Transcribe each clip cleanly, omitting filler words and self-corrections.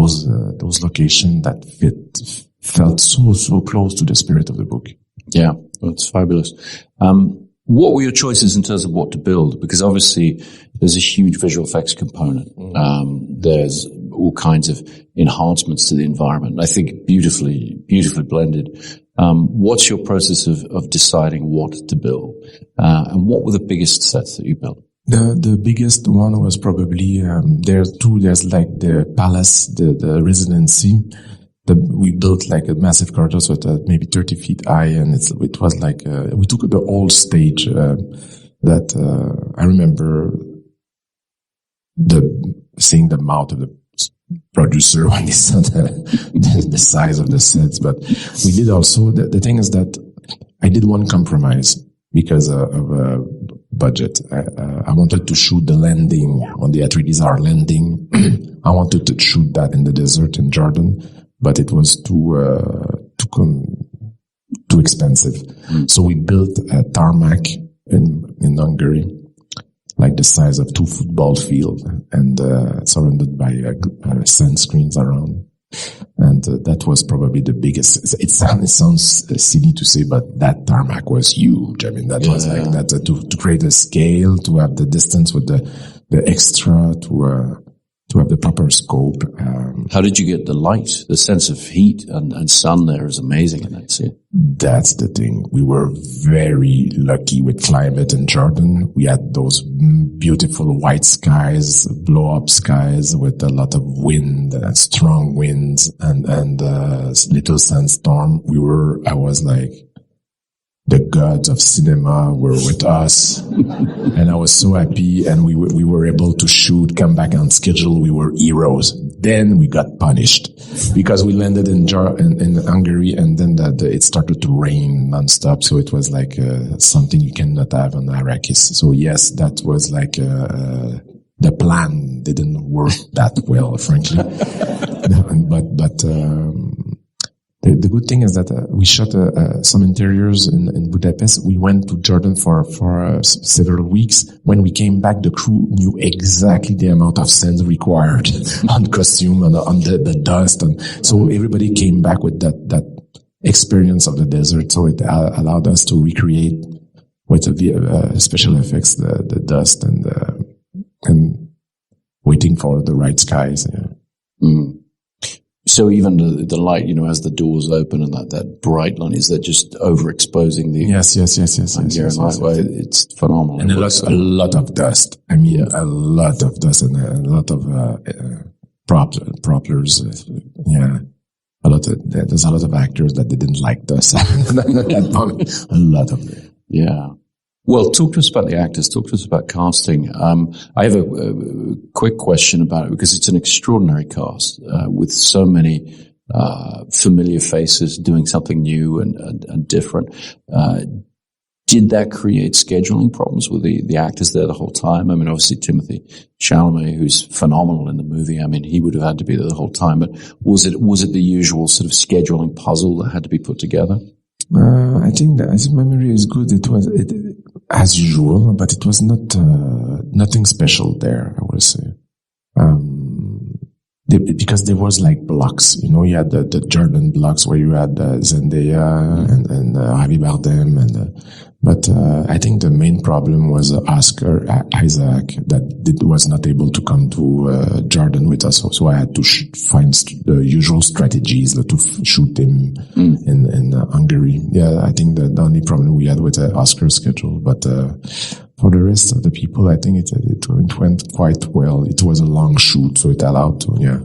those locations that felt so close to the spirit of the book. Yeah, that's fabulous. What were your choices in terms of what to build? Because obviously there's a huge visual effects component. There's all kinds of enhancements to the environment. I think beautifully blended. What's your process of deciding what to build? And what were the biggest sets that you built? The biggest one was probably, there's two. There's like the palace, the residency. We built like a massive corridor, so maybe 30 feet high, and it was like, we took the old stage, that, I remember seeing the mouth of the producer when they saw the size of the sets. But we did also, the thing is that I did one compromise because of budget. I wanted to shoot the landing on the Atreides landing. I wanted to shoot that in the desert in Jordan, but it was too expensive. So we built a tarmac in Hungary, like the size of 2 football fields, and surrounded by sand screens around. And that was probably the biggest. It sounds silly to say, but that tarmac was huge. I mean, that was like that to create a scale, to have the distance with the extra, to have the proper scope. How did you get the light? The sense of heat and sun there is amazing in that scene. That's the thing. We were very lucky with climate in Jordan. We had those beautiful white skies, blow-up skies with a lot of wind, strong winds, and little sandstorm. I was like, the gods of cinema were with us, and I was so happy. And we were able to shoot, come back on schedule. We were heroes. Then we got punished because we landed in Hungary, and then it started to rain nonstop. So it was like something you cannot have on Arrakis. So yes, that was like the plan didn't work that well, frankly. The good thing is that we shot some interiors in Budapest. We went to Jordan for several weeks. When we came back, the crew knew exactly the amount of sand required on costume and on the dust, and so everybody came back with that experience of the desert. So it allowed us to recreate with the special effects, the dust and waiting for the right skies. Yeah. So even the light, as the doors open and that bright line, is that just overexposing the yes. It's phenomenal. And a lot of dust. I mean, a lot of dust and a lot of propellers. There's a lot of actors that didn't like dust. A lot of them. Yeah. Well, talk to us about the actors. Talk to us about casting. I have a quick question about it because it's an extraordinary cast with so many familiar faces doing something new and different. Did that create scheduling problems with the actors there the whole time? I mean, obviously Timothée Chalamet, who's phenomenal in the movie. I mean, he would have had to be there the whole time. But was it the usual sort of scheduling puzzle that had to be put together? I think my memory is good. It was as usual, but it was not nothing special there, I would say. Because there was like blocks, you had the Jordan blocks where you had Zendaya and Javi Bardem, but I think the main problem was Oscar Isaac that was not able to come to Jordan with us, so I had to find the usual strategies to shoot him in Hungary. Yeah, I think the only problem we had with the Oscar schedule, but for the rest of the people, I think it went quite well. It was a long shoot, so it allowed to, yeah.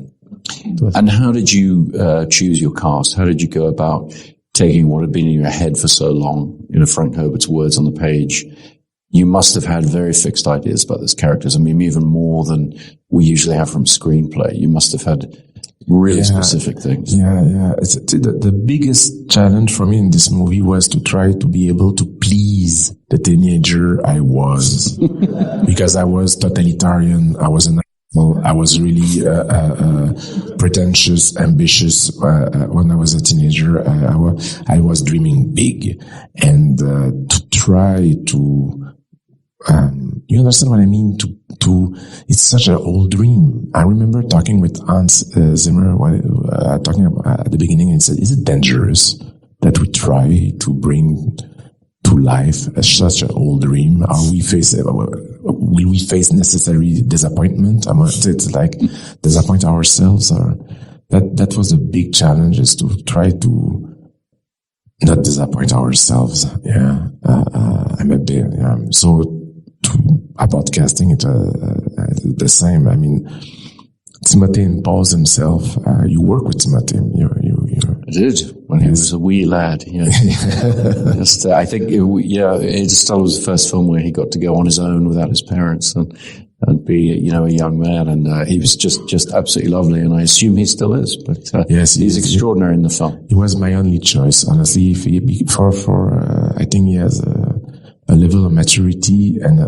And how did you choose your cast? How did you go about taking what had been in your head for so long, Frank Herbert's words on the page? You must have had very fixed ideas about those characters. I mean, even more than we usually have from screenplay. You must have had really specific things. Yeah. The biggest challenge for me in this movie was to try to be able to please the teenager I was. Because I was totalitarian. I was really pretentious, ambitious. When I was a teenager, I was dreaming big, and to try to you understand what I mean? It's such an old dream. I remember talking with Hans Zimmer, talking about, at the beginning, and he said, is it dangerous that we try to bring to life such an old dream? Will we face necessary disappointment? It's like disappoint ourselves, or that was a big challenge, is to try to not disappoint ourselves. Yeah. I'm a bit, about casting it, the same. I mean, Timothée imposed himself. You work with Timothée. I did when he was a wee lad. Yeah. I think it still was the first film where he got to go on his own without his parents and be, a young man. And he was just absolutely lovely. And I assume he still is. But yes, he's extraordinary in the film. He was my only choice, honestly. I think he has a level of maturity, and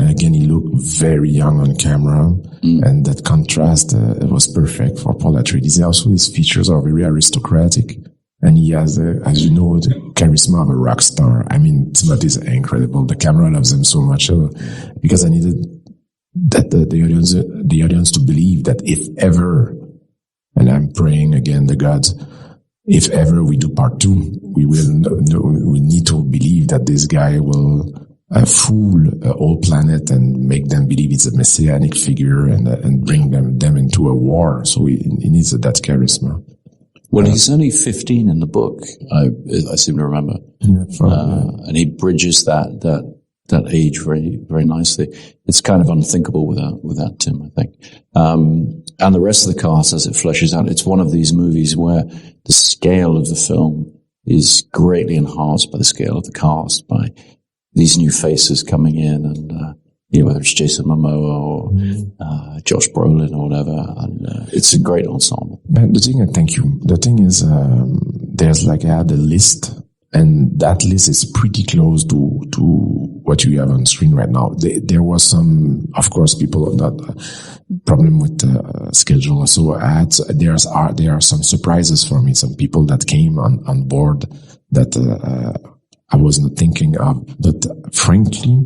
again, he looked very young on camera, and that contrast it was perfect for Paul Atreides. Also, his features are very aristocratic, and he has, as you know, the charisma of a rock star. I mean, Timothée is incredible. The camera loves him so much, because I needed that the audience to believe that if ever, and I'm praying again the gods, if ever we do part 2, we need to believe that this guy will fool a whole planet and make them believe it's a messianic figure and bring them into a war. So he needs that charisma. Well, he's only 15 in the book, I seem to remember. And he bridges that age very, very nicely. It's kind of unthinkable without Tim, I think. And the rest of the cast, as it fleshes out, it's one of these movies where the scale of the film is greatly enhanced by the scale of the cast, by these new faces coming in, and whether it's Jason Momoa or Josh Brolin or whatever, and it's a great ensemble. But thank you. The thing is, there's I had a list, and that list is pretty close to what you have on screen right now. There was some, of course, people that problem with the schedule. So there are some surprises for me. Some people that came on board that I wasn't thinking of. But frankly,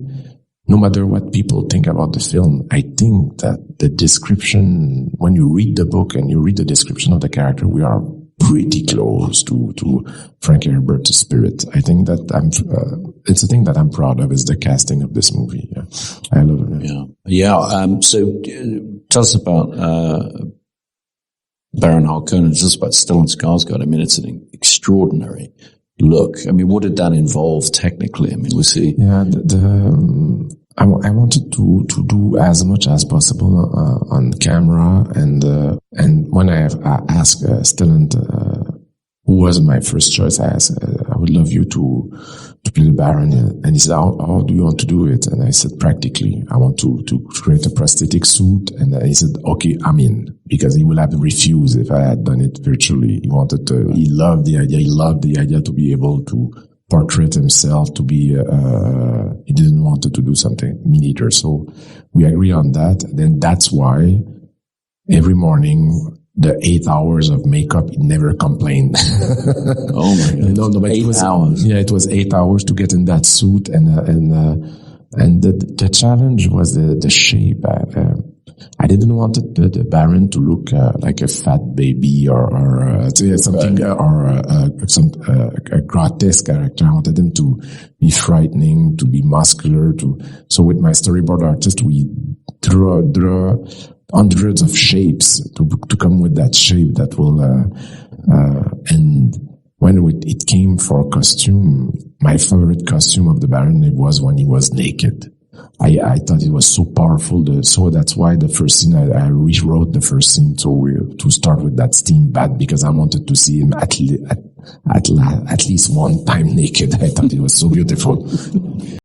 no matter what people think about the film, I think that the description, when you read the book and you read the description of the character, we are pretty close to Frank Herbert's spirit. I think that it's a thing that I'm proud of, is the casting of this movie. Yeah. I love it. Yeah. So tell us about Baron Harkonnen. It's just about Stellan Skarsgård. I mean, it's an extraordinary look. I mean, what did that involve technically? I mean, was he? Yeah, I wanted to do as much as possible on camera, and when I asked Stellan, who was my first choice, I asked, I would love you to play the Baron, and he said, how do you want to do it? And I said, practically, I want to create a prosthetic suit, and he said, okay, I'm in, because he would have refused if I had done it virtually. He loved the idea to be able to portrait himself, to be, he didn't want to do something miniature. So we agree on that. Then that's why every morning, the 8 hours of makeup, he never complained. Oh my God. No, but 8 hours. Yeah, it was 8 hours to get in that suit. And the challenge was the shape. I didn't want the Baron to look like a fat baby or something, right, or a grotesque character. I wanted him to be frightening, to be muscular. So with my storyboard artist, we draw hundreds of shapes to come with that shape that will. And when it came for costume, my favorite costume of the Baron was when he was naked. I thought it was so powerful. So that's why the first scene, I rewrote the first scene to start with that steam bath, because I wanted to see him at least one time naked. I thought it was so beautiful.